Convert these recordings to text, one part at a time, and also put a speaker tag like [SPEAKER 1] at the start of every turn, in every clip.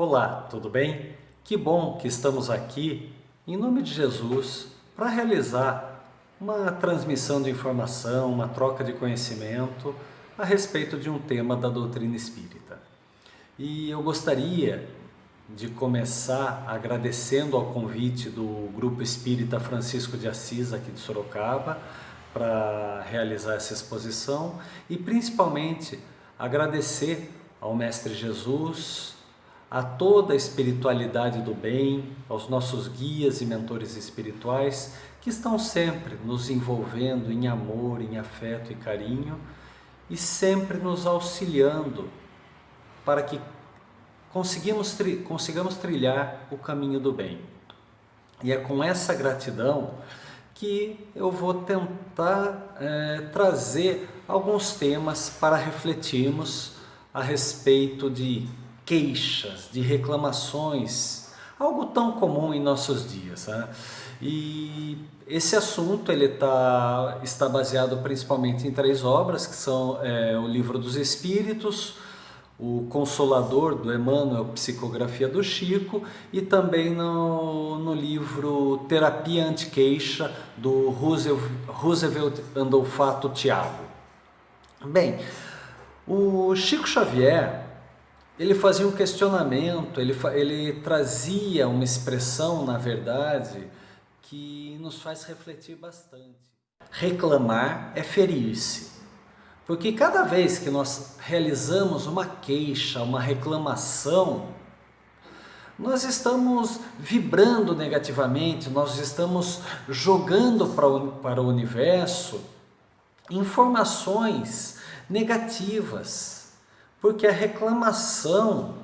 [SPEAKER 1] Olá, tudo bem? Que bom que estamos aqui, em nome de Jesus, para realizar uma transmissão de informação, uma troca de conhecimento a respeito de um tema da doutrina espírita. E eu gostaria de começar agradecendo ao convite do Grupo Espírita Francisco de Assis, aqui de Sorocaba, para realizar essa exposição e principalmente agradecer ao Mestre Jesus, a toda a espiritualidade do bem, aos nossos guias e mentores espirituais que estão sempre nos envolvendo em amor, em afeto e carinho e sempre nos auxiliando para que consigamos trilhar o caminho do bem. E é com essa gratidão que eu vou tentar trazer alguns temas para refletirmos a respeito de queixas, de reclamações, algo tão comum em nossos dias, né? E esse assunto está baseado principalmente em 3 obras, que são o Livro dos Espíritos, o Consolador, do Emmanuel, Psicografia do Chico, e também no livro Terapia Anti-Queixa, do Roosevelt Andolfato Thiago. Bem, o Chico Xavier, ele fazia um questionamento, ele trazia uma expressão, na verdade, que nos faz refletir bastante. Reclamar é ferir-se. Porque cada vez que nós realizamos uma queixa, uma reclamação, nós estamos vibrando negativamente, nós estamos jogando para o universo informações negativas. Porque a reclamação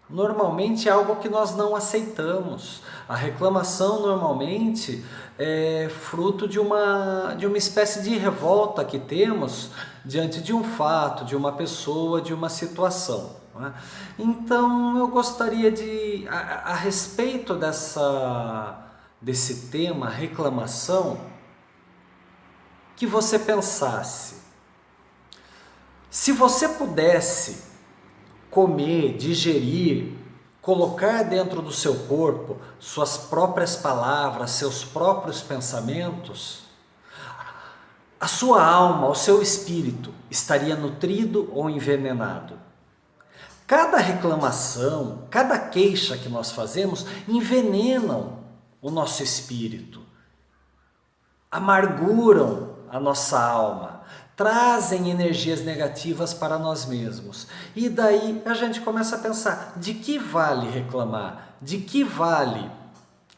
[SPEAKER 1] normalmente é algo que nós não aceitamos. A reclamação normalmente é fruto de uma espécie de revolta que temos diante de um fato, de uma pessoa, de uma situação, não é? Então eu gostaria de, a respeito desse tema, reclamação, que você pensasse: se você pudesse comer, digerir, colocar dentro do seu corpo suas próprias palavras, seus próprios pensamentos, a sua alma, o seu espírito estaria nutrido ou envenenado? Cada reclamação, cada queixa que nós fazemos envenenam o nosso espírito, amarguram a nossa alma, trazem energias negativas para nós mesmos. E daí a gente começa a pensar: de que vale reclamar? De que vale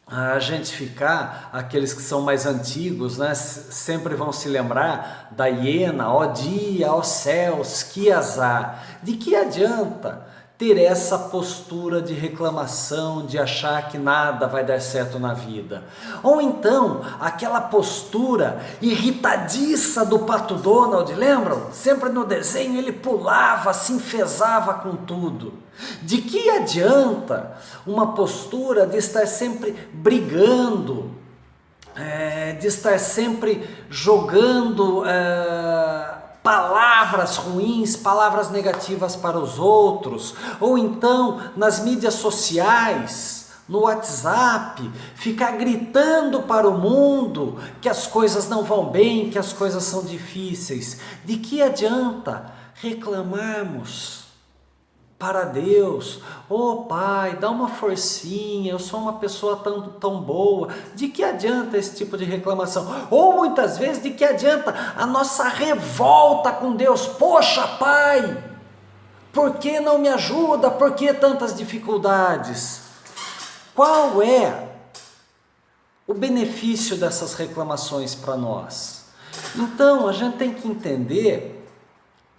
[SPEAKER 1] a gente ficar, aqueles que são mais antigos, né, sempre vão se lembrar da hiena: ó dia, ó céus, que azar. De que adianta ter essa postura de reclamação, de achar que nada vai dar certo na vida? Ou então, aquela postura irritadiça do Pato Donald, lembram? Sempre no desenho ele pulava, se enfesava com tudo. De que adianta uma postura de estar sempre brigando, de estar sempre jogando palavras ruins, palavras negativas para os outros, ou então nas mídias sociais, no WhatsApp, ficar gritando para o mundo que as coisas não vão bem, que as coisas são difíceis? De que adianta reclamarmos para Deus: ô Pai, dá uma forcinha, eu sou uma pessoa tão boa? De que adianta esse tipo de reclamação? Ou muitas vezes, de que adianta a nossa revolta com Deus? Poxa, Pai, por que não me ajuda? Por que tantas dificuldades? Qual é o benefício dessas reclamações para nós? Então a gente tem que entender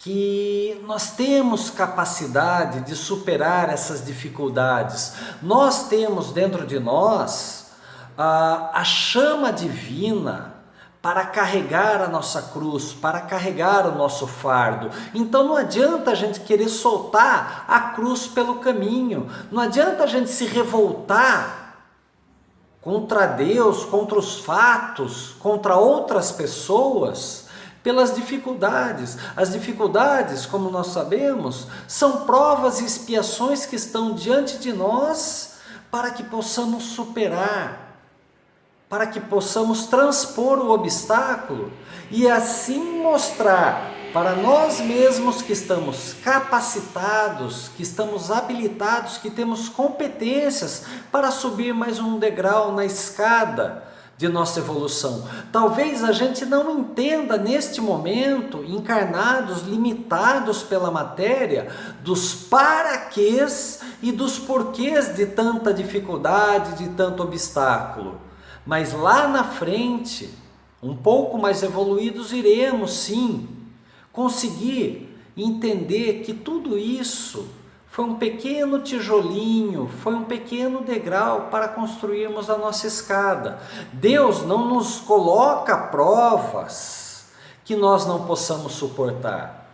[SPEAKER 1] que nós temos capacidade de superar essas dificuldades. Nós temos dentro de nós a chama divina para carregar a nossa cruz, para carregar o nosso fardo. Então não adianta a gente querer soltar a cruz pelo caminho, não adianta a gente se revoltar contra Deus, contra os fatos, contra outras pessoas, pelas dificuldades. As dificuldades, como nós sabemos, são provas e expiações que estão diante de nós para que possamos superar, para que possamos transpor o obstáculo e assim mostrar para nós mesmos que estamos capacitados, que estamos habilitados, que temos competências para subir mais um degrau na escada de nossa evolução. Talvez a gente não entenda neste momento, encarnados, limitados pela matéria, dos paraquês e dos porquês de tanta dificuldade, de tanto obstáculo. Mas lá na frente, um pouco mais evoluídos, iremos sim conseguir entender que tudo isso foi um pequeno tijolinho, foi um pequeno degrau para construirmos a nossa escada. Deus não nos coloca provas que nós não possamos suportar.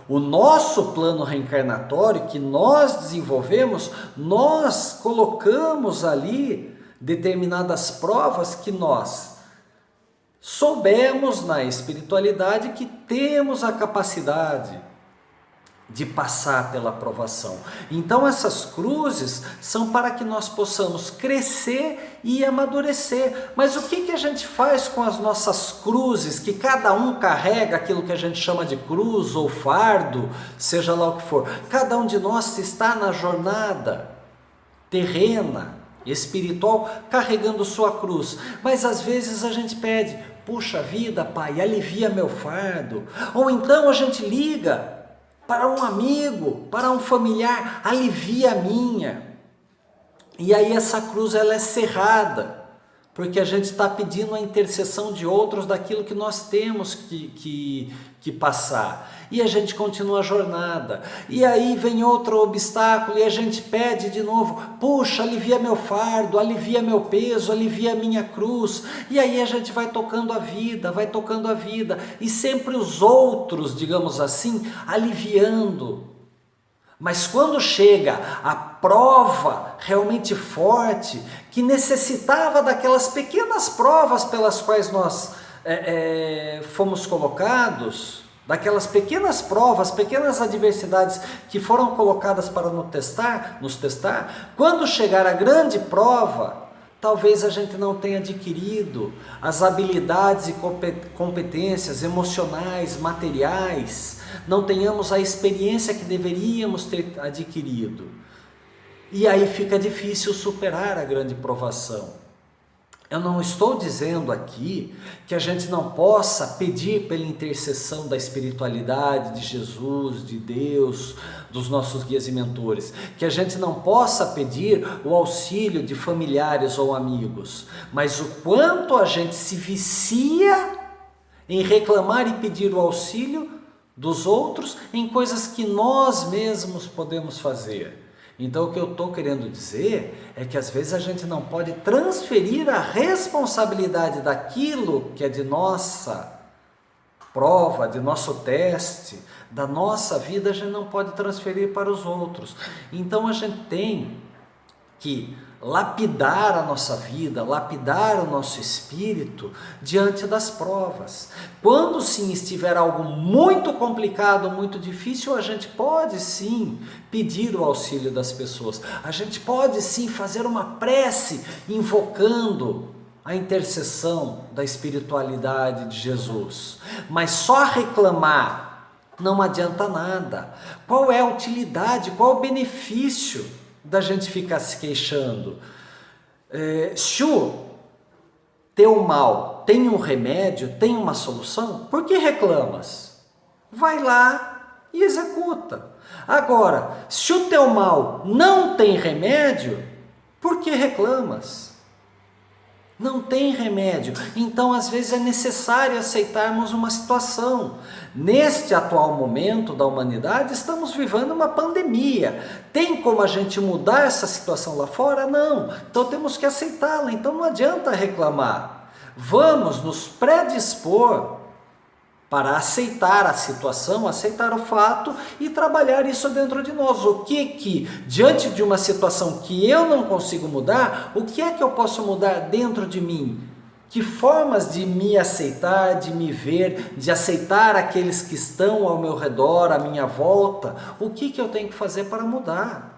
[SPEAKER 1] O nosso plano reencarnatório que nós desenvolvemos, nós colocamos ali determinadas provas que nós soubemos na espiritualidade que temos a capacidade de passar pela provação. Então essas cruzes são para que nós possamos crescer e amadurecer. Mas o que a gente faz com as nossas cruzes, que cada um carrega aquilo que a gente chama de cruz ou fardo, seja lá o que for. Cada um de nós está na jornada terrena, espiritual, carregando sua cruz. Mas às vezes a gente pede, puxa vida, Pai, alivia meu fardo. Ou então a gente liga para um amigo, para um familiar, alivia a minha. E aí essa cruz ela é cerrada, porque a gente está pedindo a intercessão de outros daquilo que nós temos que passar. E a gente continua a jornada. E aí vem outro obstáculo e a gente pede de novo, puxa, alivia meu fardo, alivia meu peso, alivia a minha cruz. E aí a gente vai tocando a vida, vai tocando a vida. E sempre os outros, digamos assim, aliviando. Mas quando chega a prova realmente forte, que necessitava daquelas pequenas provas pelas quais nós fomos colocados, daquelas pequenas provas, pequenas adversidades que foram colocadas para nos testar, quando chegar a grande prova, talvez a gente não tenha adquirido as habilidades e competências emocionais, materiais, não tenhamos a experiência que deveríamos ter adquirido. E aí fica difícil superar a grande provação. Eu não estou dizendo aqui que a gente não possa pedir pela intercessão da espiritualidade, de Jesus, de Deus, dos nossos guias e mentores, que a gente não possa pedir o auxílio de familiares ou amigos, mas o quanto a gente se vicia em reclamar e pedir o auxílio dos outros em coisas que nós mesmos podemos fazer. Então o que eu estou querendo dizer é que às vezes a gente não pode transferir a responsabilidade daquilo que é de nossa prova, de nosso teste, da nossa vida, a gente não pode transferir para os outros. Então a gente tem que lapidar a nossa vida, lapidar o nosso espírito diante das provas. Quando sim estiver algo muito complicado, muito difícil, a gente pode sim pedir o auxílio das pessoas. A gente pode sim fazer uma prece invocando a intercessão da espiritualidade de Jesus. Mas só reclamar não adianta nada. Qual é a utilidade, qual o benefício da gente ficar se queixando? Se o teu mal tem um remédio, tem uma solução, por que reclamas? Vai lá e executa. Agora, se o teu mal não tem remédio, por que reclamas? Não tem remédio. Então, às vezes é necessário aceitarmos uma situação. Neste atual momento da humanidade, estamos vivendo uma pandemia. Tem como a gente mudar essa situação lá fora? Não. Então temos que aceitá-la. Então não adianta reclamar. Vamos nos predispor para aceitar a situação, aceitar o fato e trabalhar isso dentro de nós. O que diante de uma situação que eu não consigo mudar, o que é que eu posso mudar dentro de mim? Que formas de me aceitar, de me ver, de aceitar aqueles que estão ao meu redor, à minha volta, o que eu tenho que fazer para mudar?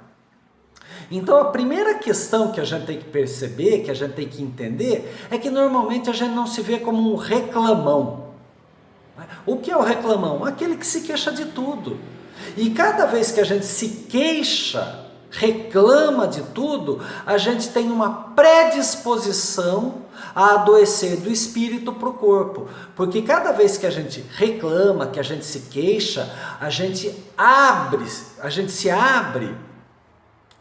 [SPEAKER 1] Então a primeira questão que a gente tem que perceber, que a gente tem que entender, é que normalmente a gente não se vê como um reclamão. O que é o reclamão? Aquele que se queixa de tudo. E cada vez que a gente se queixa, reclama de tudo, a gente tem uma predisposição a adoecer do espírito para o corpo, porque cada vez que a gente reclama, que a gente se queixa, a gente se abre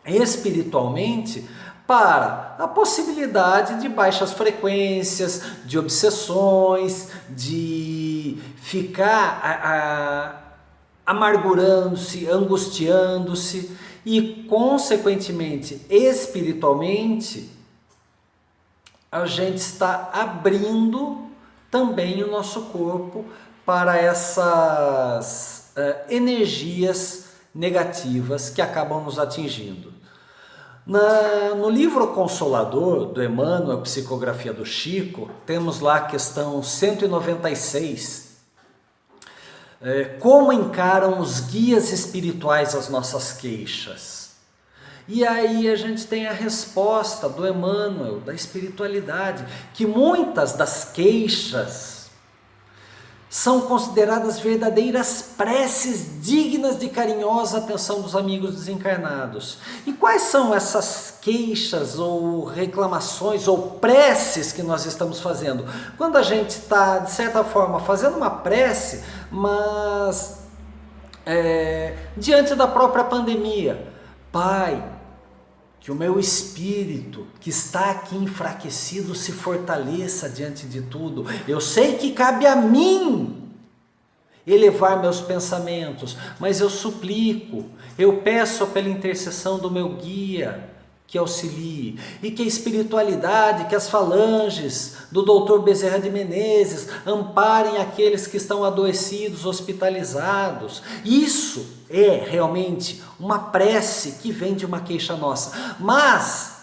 [SPEAKER 1] espiritualmente para a possibilidade de baixas frequências, de obsessões, de ficar amargurando-se, angustiando-se e, consequentemente, espiritualmente, a gente está abrindo também o nosso corpo para essas energias negativas que acabam nos atingindo. No livro Consolador, do Emmanuel, Psicografia do Chico, temos lá a questão 196, como encaram os guias espirituais as nossas queixas. E aí a gente tem a resposta do Emmanuel, da espiritualidade, que muitas das queixas são consideradas verdadeiras preces dignas de carinhosa atenção dos amigos desencarnados. E quais são essas queixas ou reclamações ou preces que nós estamos fazendo? Quando a gente está, de certa forma, fazendo uma prece, mas diante da própria pandemia, Pai, que o meu espírito, que está aqui enfraquecido, se fortaleça diante de tudo. Eu sei que cabe a mim elevar meus pensamentos, mas eu suplico, eu peço pela intercessão do meu guia, que auxilie, e que a espiritualidade, que as falanges do Dr. Bezerra de Menezes amparem aqueles que estão adoecidos, hospitalizados. Isso é realmente uma prece que vem de uma queixa nossa. Mas,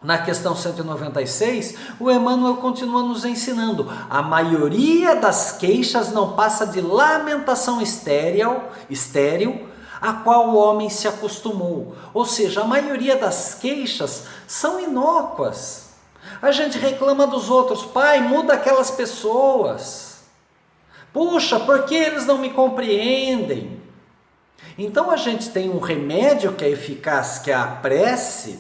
[SPEAKER 1] na questão 196, o Emmanuel continua nos ensinando: a maioria das queixas não passa de lamentação estéril, a qual o homem se acostumou. Ou seja, a maioria das queixas são inócuas. A gente reclama dos outros: Pai, muda aquelas pessoas. Puxa, por que eles não me compreendem? Então a gente tem um remédio que é eficaz, que é a prece,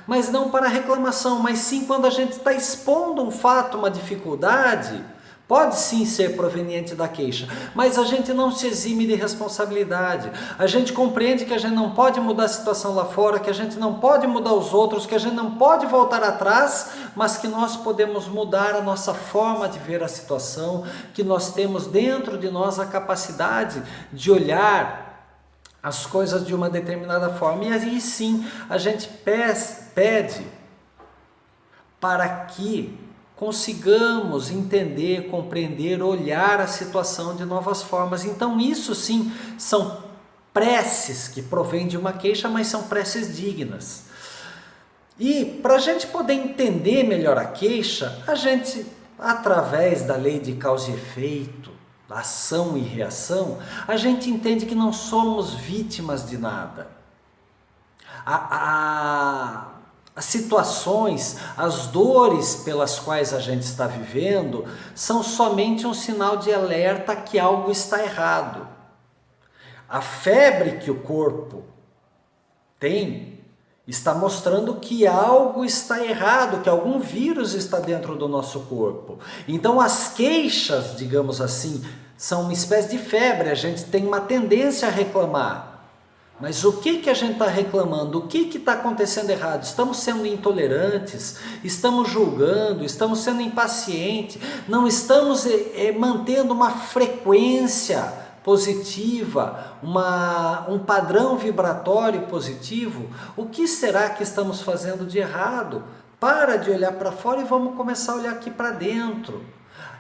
[SPEAKER 1] mas não para a reclamação, mas sim quando a gente está expondo um fato, uma dificuldade. Pode sim ser proveniente da queixa, mas a gente não se exime de responsabilidade. A gente compreende que a gente não pode mudar a situação lá fora, que a gente não pode mudar os outros, que a gente não pode voltar atrás, mas que nós podemos mudar a nossa forma de ver a situação, que nós temos dentro de nós a capacidade de olhar as coisas de uma determinada forma. E aí sim a gente pede para que consigamos entender, compreender, olhar a situação de novas formas. Então isso sim são preces que provêm de uma queixa, mas são preces dignas. E para a gente poder entender melhor a queixa, a gente, através da lei de causa e efeito, ação e reação, a gente entende que não somos vítimas de nada. As situações, as dores pelas quais a gente está vivendo são somente um sinal de alerta que algo está errado. A febre que o corpo tem está mostrando que algo está errado, que algum vírus está dentro do nosso corpo. Então as queixas, digamos assim, são uma espécie de febre, a gente tem uma tendência a reclamar. Mas o que a gente está reclamando? O que está acontecendo errado? Estamos sendo intolerantes? Estamos julgando? Estamos sendo impacientes? Não estamos mantendo uma frequência positiva, um padrão vibratório positivo? O que será que estamos fazendo de errado? Para de olhar para fora e vamos começar a olhar aqui para dentro.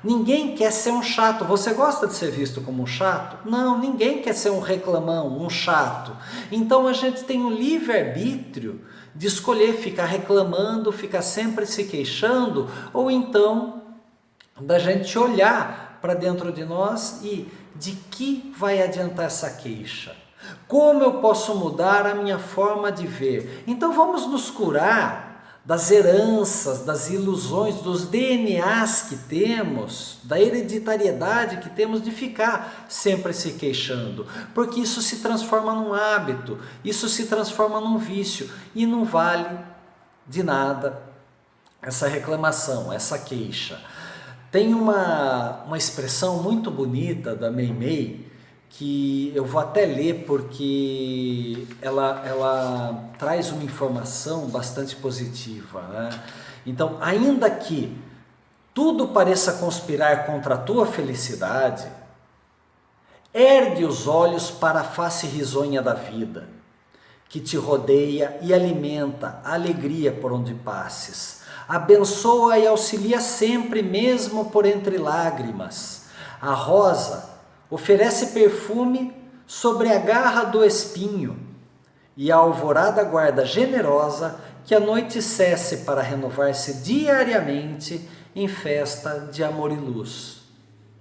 [SPEAKER 1] Ninguém quer ser um chato. Você gosta de ser visto como um chato? Não, ninguém quer ser um reclamão, um chato. Então a gente tem o livre-arbítrio de escolher ficar reclamando, ficar sempre se queixando, ou então da gente olhar para dentro de nós e de que vai adiantar essa queixa? Como eu posso mudar a minha forma de ver? Então vamos nos curar das heranças, das ilusões, dos DNAs que temos, da hereditariedade que temos de ficar sempre se queixando, porque isso se transforma num hábito, isso se transforma num vício e não vale de nada essa reclamação, essa queixa. Tem uma expressão muito bonita da Meimei, que eu vou até ler porque ela traz uma informação bastante positiva, né? Então, ainda que tudo pareça conspirar contra a tua felicidade, ergue os olhos para a face risonha da vida, que te rodeia e alimenta a alegria por onde passes. Abençoa e auxilia sempre, mesmo por entre lágrimas. A rosa oferece perfume sobre a garra do espinho, e a alvorada guarda generosa que a noite cesse para renovar-se diariamente em festa de amor e luz.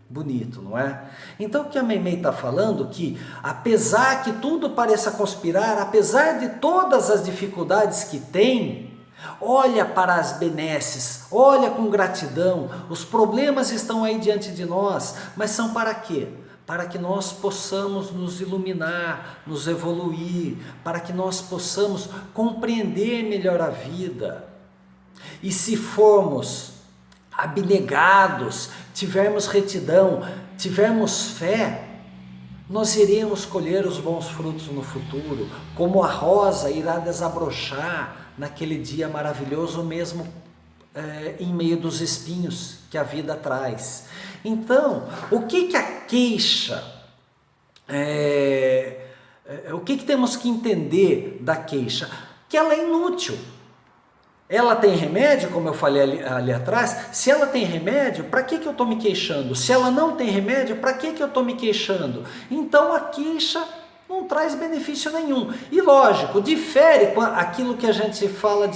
[SPEAKER 1] Bonito, não é? Então o que a Meimei está falando que, apesar que tudo pareça conspirar, apesar de todas as dificuldades que tem, olha para as benesses, olha com gratidão, os problemas estão aí diante de nós, mas são para quê? Para que nós possamos nos iluminar, nos evoluir, para que nós possamos compreender melhor a vida. E se formos abnegados, tivermos retidão, tivermos fé, nós iremos colher os bons frutos no futuro, como a rosa irá desabrochar naquele dia maravilhoso mesmo em meio dos espinhos que a vida traz. Então, o que a queixa, o que temos que entender da queixa? Que ela é inútil. Ela tem remédio, como eu falei ali atrás. Se ela tem remédio, para que eu estou me queixando? Se ela não tem remédio, para que eu estou me queixando? Então a queixa não traz benefício nenhum. E lógico, difere aquilo que a gente fala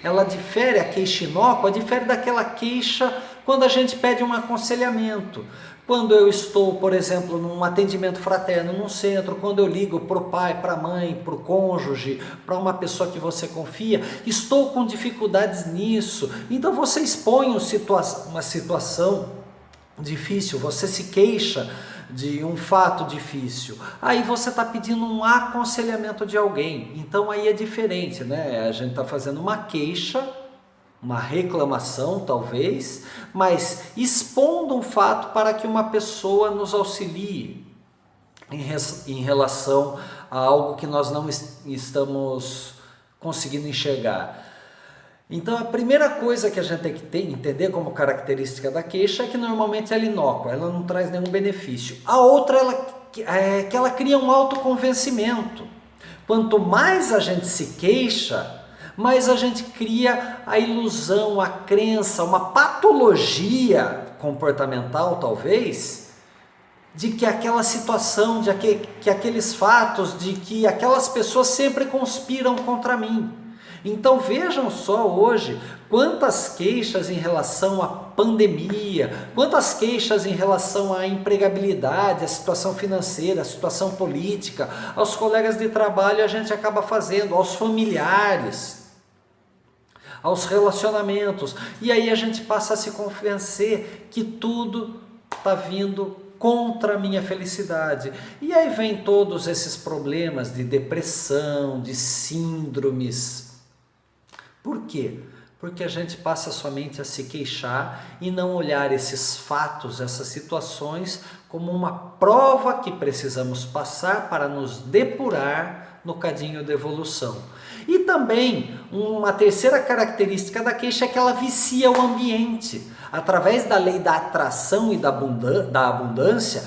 [SPEAKER 1] ela difere, a queixa inócua, difere daquela queixa quando a gente pede um aconselhamento. Quando eu estou, por exemplo, num atendimento fraterno, num centro, quando eu ligo para o pai, para a mãe, para o cônjuge, para uma pessoa que você confia, estou com dificuldades nisso. Então você expõe uma situação difícil, você se queixa de um fato difícil, aí você está pedindo um aconselhamento de alguém, então aí é diferente, né? A gente está fazendo uma queixa, uma reclamação talvez, mas expondo um fato para que uma pessoa nos auxilie em relação a algo que nós não estamos conseguindo enxergar. Então a primeira coisa que a gente tem que entender como característica da queixa é que normalmente ela é inócua, ela não traz nenhum benefício. A outra é que ela cria um autoconvencimento. Quanto mais a gente se queixa, mais a gente cria a ilusão, a crença, uma patologia comportamental talvez, de que aquela situação, que aqueles fatos, de que aquelas pessoas sempre conspiram contra mim. Então vejam só hoje quantas queixas em relação à pandemia, quantas queixas em relação à empregabilidade, à situação financeira, à situação política, aos colegas de trabalho a gente acaba fazendo, aos familiares, aos relacionamentos. E aí a gente passa a se convencer que tudo está vindo contra a minha felicidade. E aí vem todos esses problemas de depressão, de síndromes. Por quê? Porque a gente passa somente a se queixar e não olhar esses fatos, essas situações, como uma prova que precisamos passar para nos depurar no cadinho da evolução. E também, uma terceira característica da queixa é que ela vicia o ambiente. Através da lei da atração e da abundância,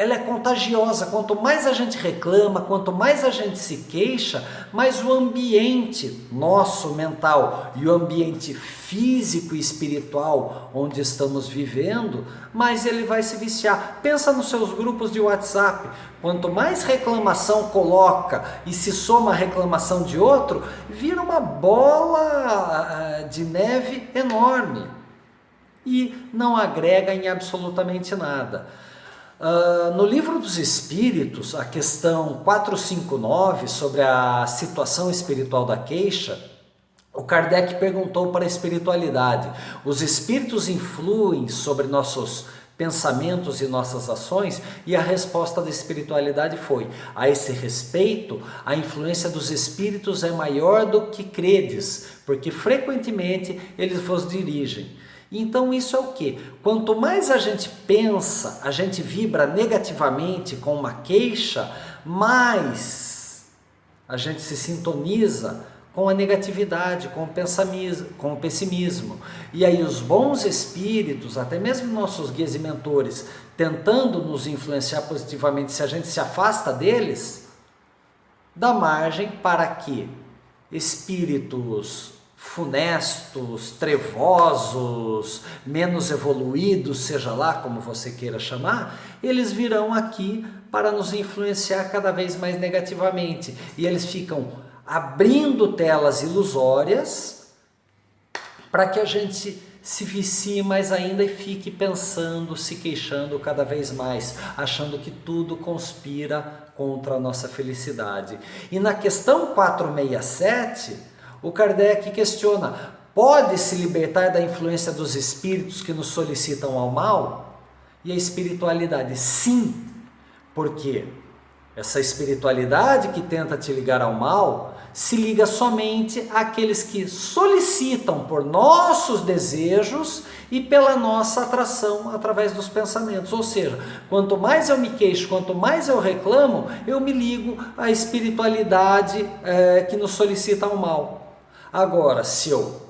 [SPEAKER 1] ela é contagiosa. Quanto mais a gente reclama, quanto mais a gente se queixa, mais o ambiente nosso mental e o ambiente físico e espiritual onde estamos vivendo, mais ele vai se viciar. Pensa nos seus grupos de WhatsApp. Quanto mais reclamação coloca e se soma a reclamação de outro, vira uma bola de neve enorme e não agrega em absolutamente nada. No Livro dos Espíritos, a questão 459, sobre a situação espiritual da queixa, o Kardec perguntou para a espiritualidade: os espíritos influem sobre nossos pensamentos e nossas ações? E a resposta da espiritualidade foi: a esse respeito, a influência dos espíritos é maior do que credes, porque frequentemente eles vos dirigem. Então isso é o quê? Quanto mais a gente pensa, a gente vibra negativamente com uma queixa, mais a gente se sintoniza com a negatividade, com o pessimismo. E aí os bons espíritos, até mesmo nossos guias e mentores, tentando nos influenciar positivamente, se a gente se afasta deles, dá margem para que espíritos funestos, trevosos, menos evoluídos, seja lá como você queira chamar, eles virão aqui para nos influenciar cada vez mais negativamente. E eles ficam abrindo telas ilusórias para que a gente se vicie mais ainda e fique pensando, se queixando cada vez mais, achando que tudo conspira contra a nossa felicidade. E na questão 467, o Kardec questiona: pode se libertar da influência dos espíritos que nos solicitam ao mal? E a espiritualidade: sim, porque essa espiritualidade que tenta te ligar ao mal se liga somente àqueles que solicitam por nossos desejos e pela nossa atração através dos pensamentos. Ou seja, quanto mais eu me queixo, quanto mais eu reclamo, eu me ligo à espiritualidade que nos solicita ao mal. Agora, se eu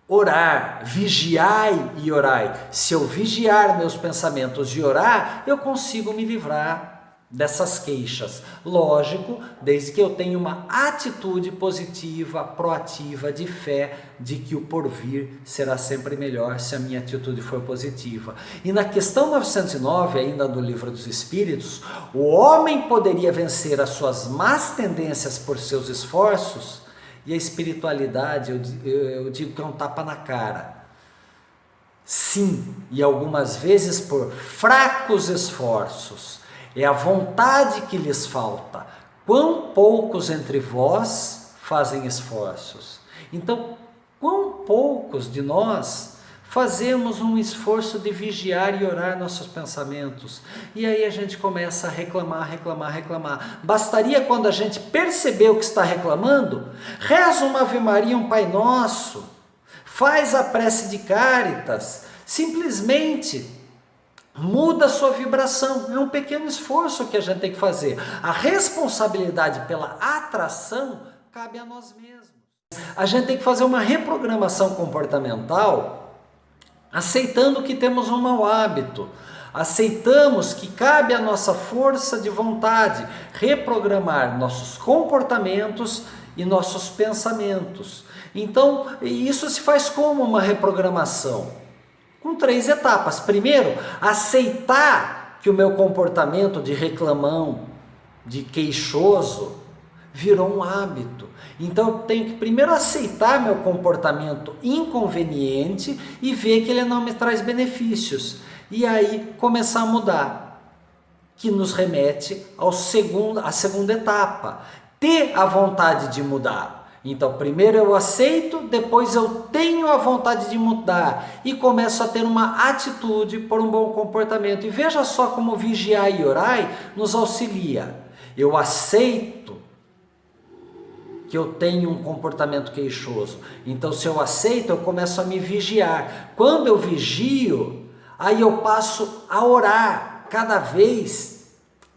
[SPEAKER 1] orar, vigiai e orai, se eu vigiar meus pensamentos e orar, eu consigo me livrar dessas queixas. Lógico, desde que eu tenha uma atitude positiva, proativa, de fé, de que o porvir será sempre melhor se a minha atitude for positiva. E na questão 909, ainda do Livro dos Espíritos, o homem poderia vencer as suas más tendências por seus esforços? E a espiritualidade, eu digo que é um tapa na cara. Sim, e algumas vezes por fracos esforços. É a vontade que lhes falta. Quão poucos entre vós fazem esforços? Então, quão poucos de nós fazemos um esforço de vigiar e orar nossos pensamentos? E aí a gente começa a reclamar. Bastaria, quando a gente percebeu que está reclamando, reza uma Ave Maria, um Pai Nosso, faz a prece de Cáritas, simplesmente muda a sua vibração. É um pequeno esforço que a gente tem que fazer. A responsabilidade pela atração cabe a nós mesmos. A gente tem que fazer uma reprogramação comportamental, aceitando que temos um mau hábito, aceitamos que cabe à nossa força de vontade reprogramar nossos comportamentos e nossos pensamentos. Então, isso se faz como uma reprogramação? Com 3 etapas. Primeiro, aceitar que o meu comportamento de reclamão, de queixoso, virou um hábito. Então eu tenho que primeiro aceitar meu comportamento inconveniente e ver que ele não me traz benefícios. E aí começar a mudar, que nos remete à segunda etapa, ter a vontade de mudar. Então primeiro eu aceito, depois eu tenho a vontade de mudar e começo a ter uma atitude por um bom comportamento. E veja só como vigiar e orar nos auxilia. Eu aceito que eu tenho um comportamento queixoso. Então, se eu aceito, eu começo a me vigiar. Quando eu vigio, aí eu passo a orar cada vez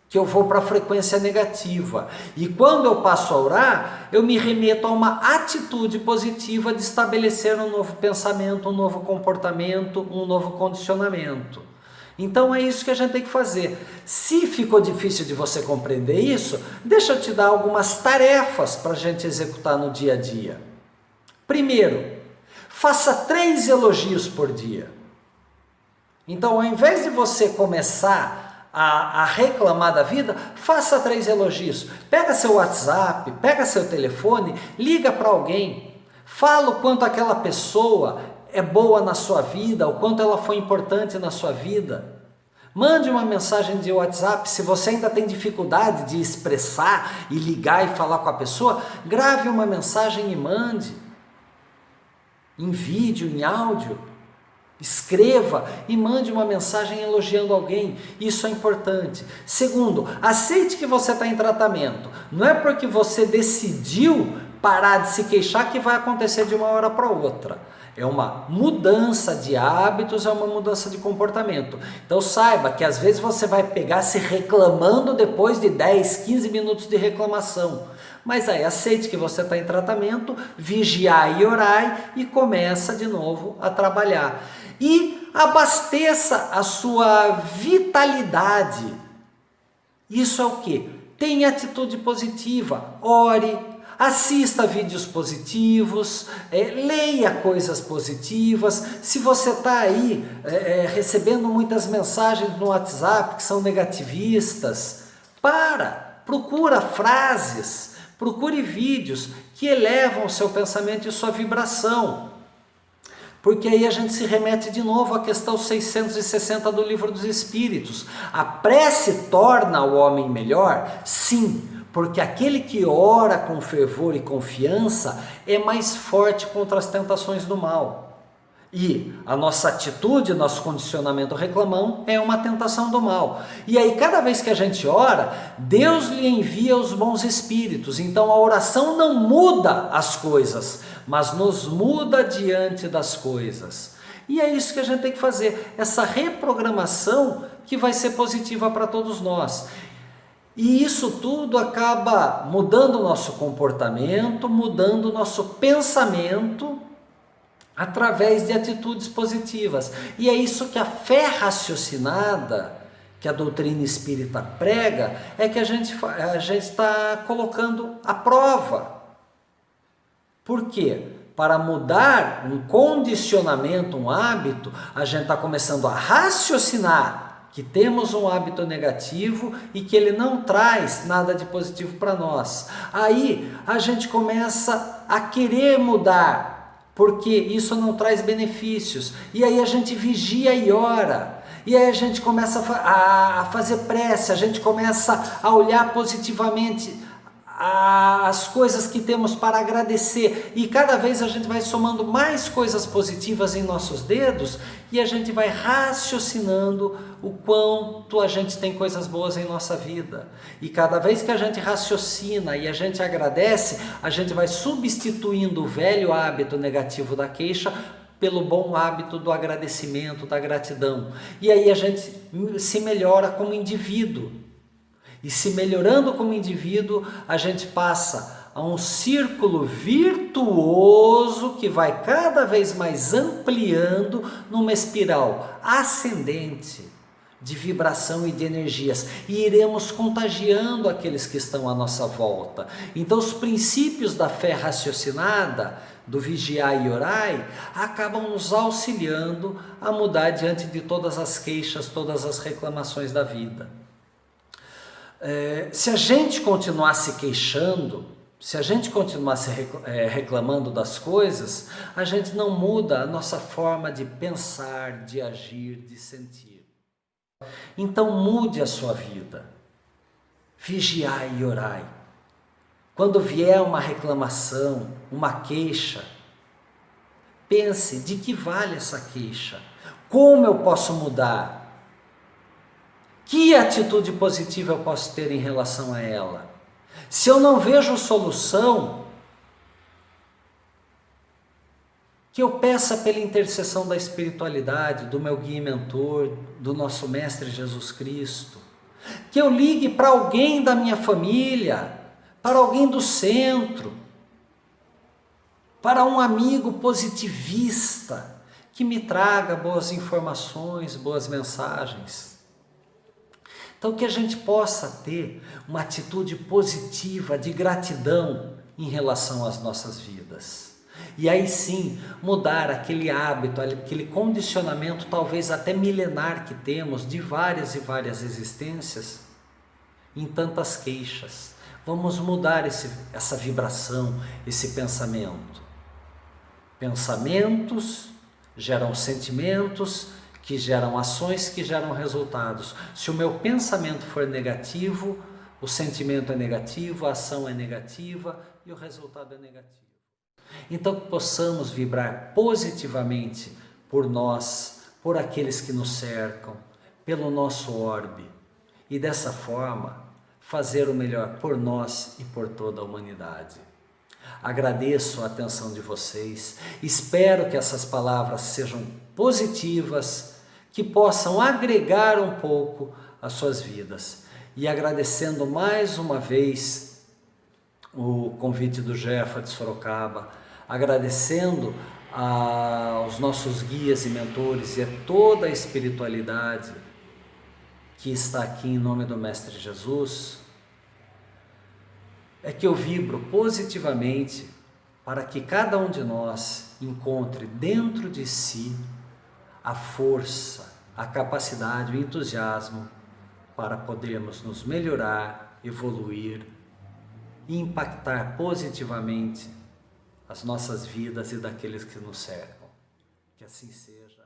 [SPEAKER 1] que eu vou para a frequência negativa. E quando eu passo a orar, eu me remeto a uma atitude positiva de estabelecer um novo pensamento, um novo comportamento, um novo condicionamento. Então é isso que a gente tem que fazer. Se ficou difícil de você compreender isso, deixa eu te dar algumas tarefas para a gente executar no dia a dia. Primeiro, faça 3 elogios por dia. Então, ao invés de você começar a reclamar da vida, faça 3 elogios. Pega seu WhatsApp, pega seu telefone, liga para alguém, fala o quanto aquela pessoa é boa na sua vida, o quanto ela foi importante na sua vida. Mande uma mensagem de WhatsApp. Se você ainda tem dificuldade de expressar e ligar e falar com a pessoa, grave uma mensagem e mande. Em vídeo, em áudio. Escreva e mande uma mensagem elogiando alguém. Isso é importante. Segundo, aceite que você está em tratamento. Não é porque você decidiu parar de se queixar que vai acontecer de uma hora para outra. É uma mudança de hábitos, é uma mudança de comportamento. Então saiba que às vezes você vai pegar se reclamando depois de 10, 15 minutos de reclamação. Mas aí aceite que você está em tratamento, vigiai e orai e começa de novo a trabalhar. E abasteça a sua vitalidade. Isso é o quê? Tenha atitude positiva, ore, assista vídeos positivos, leia coisas positivas. Se você está aí recebendo muitas mensagens no WhatsApp que são negativistas, procura frases, procure vídeos que elevam o seu pensamento e sua vibração. Porque aí a gente se remete de novo à questão 660 do Livro dos Espíritos. A prece torna o homem melhor? Sim. Porque aquele que ora com fervor e confiança é mais forte contra as tentações do mal. E a nossa atitude, nosso condicionamento reclamão é uma tentação do mal. E aí cada vez que a gente ora, Deus lhe envia os bons espíritos. Então a oração não muda as coisas, mas nos muda diante das coisas. E é isso que a gente tem que fazer, essa reprogramação que vai ser positiva para todos nós. E isso tudo acaba mudando o nosso comportamento, mudando o nosso pensamento através de atitudes positivas. E é isso que a fé raciocinada, que a doutrina espírita prega, é que a gente está colocando à prova. Por quê? Para mudar um condicionamento, um hábito, a gente está começando a raciocinar que temos um hábito negativo e que ele não traz nada de positivo para nós. Aí a gente começa a querer mudar, porque isso não traz benefícios. E aí a gente vigia e ora. E aí a gente começa a fazer prece, a gente começa a olhar positivamente as coisas que temos para agradecer, e cada vez a gente vai somando mais coisas positivas em nossos dedos, e a gente vai raciocinando o quanto a gente tem coisas boas em nossa vida. E cada vez que a gente raciocina e a gente agradece, a gente vai substituindo o velho hábito negativo da queixa pelo bom hábito do agradecimento, da gratidão. E aí a gente se melhora como indivíduo. E se melhorando como indivíduo, a gente passa a um círculo virtuoso que vai cada vez mais ampliando numa espiral ascendente de vibração e de energias. E iremos contagiando aqueles que estão à nossa volta. Então os princípios da fé raciocinada, do vigiai e orai, acabam nos auxiliando a mudar diante de todas as queixas, todas as reclamações da vida. Se a gente continuar se queixando, se a gente continuar reclamando das coisas, a gente não muda a nossa forma de pensar, de agir, de sentir. Então mude a sua vida, vigiai e orai. Quando vier uma reclamação, uma queixa, pense de que vale essa queixa, como eu posso mudar. Que atitude positiva eu posso ter em relação a ela? Se eu não vejo solução, que eu peça pela intercessão da espiritualidade, do meu guia e mentor, do nosso Mestre Jesus Cristo. Que eu ligue para alguém da minha família, para alguém do centro, para um amigo positivista, que me traga boas informações, boas mensagens. Então que a gente possa ter uma atitude positiva de gratidão em relação às nossas vidas. E aí sim, mudar aquele hábito, aquele condicionamento talvez até milenar que temos de várias e várias existências em tantas queixas. Vamos mudar essa vibração, esse pensamento. Pensamentos geram sentimentos, que geram ações, que geram resultados. Se o meu pensamento for negativo, o sentimento é negativo, a ação é negativa e o resultado é negativo. Então que possamos vibrar positivamente por nós, por aqueles que nos cercam, pelo nosso orbe e dessa forma fazer o melhor por nós e por toda a humanidade. Agradeço a atenção de vocês, espero que essas palavras sejam positivas, que possam agregar um pouco às suas vidas. E agradecendo mais uma vez o convite do Jefa de Sorocaba, agradecendo aos nossos guias e mentores e a toda a espiritualidade que está aqui em nome do Mestre Jesus, é que eu vibro positivamente para que cada um de nós encontre dentro de si a força, a capacidade, o entusiasmo para podermos nos melhorar, evoluir e impactar positivamente as nossas vidas e daqueles que nos cercam. Que assim seja.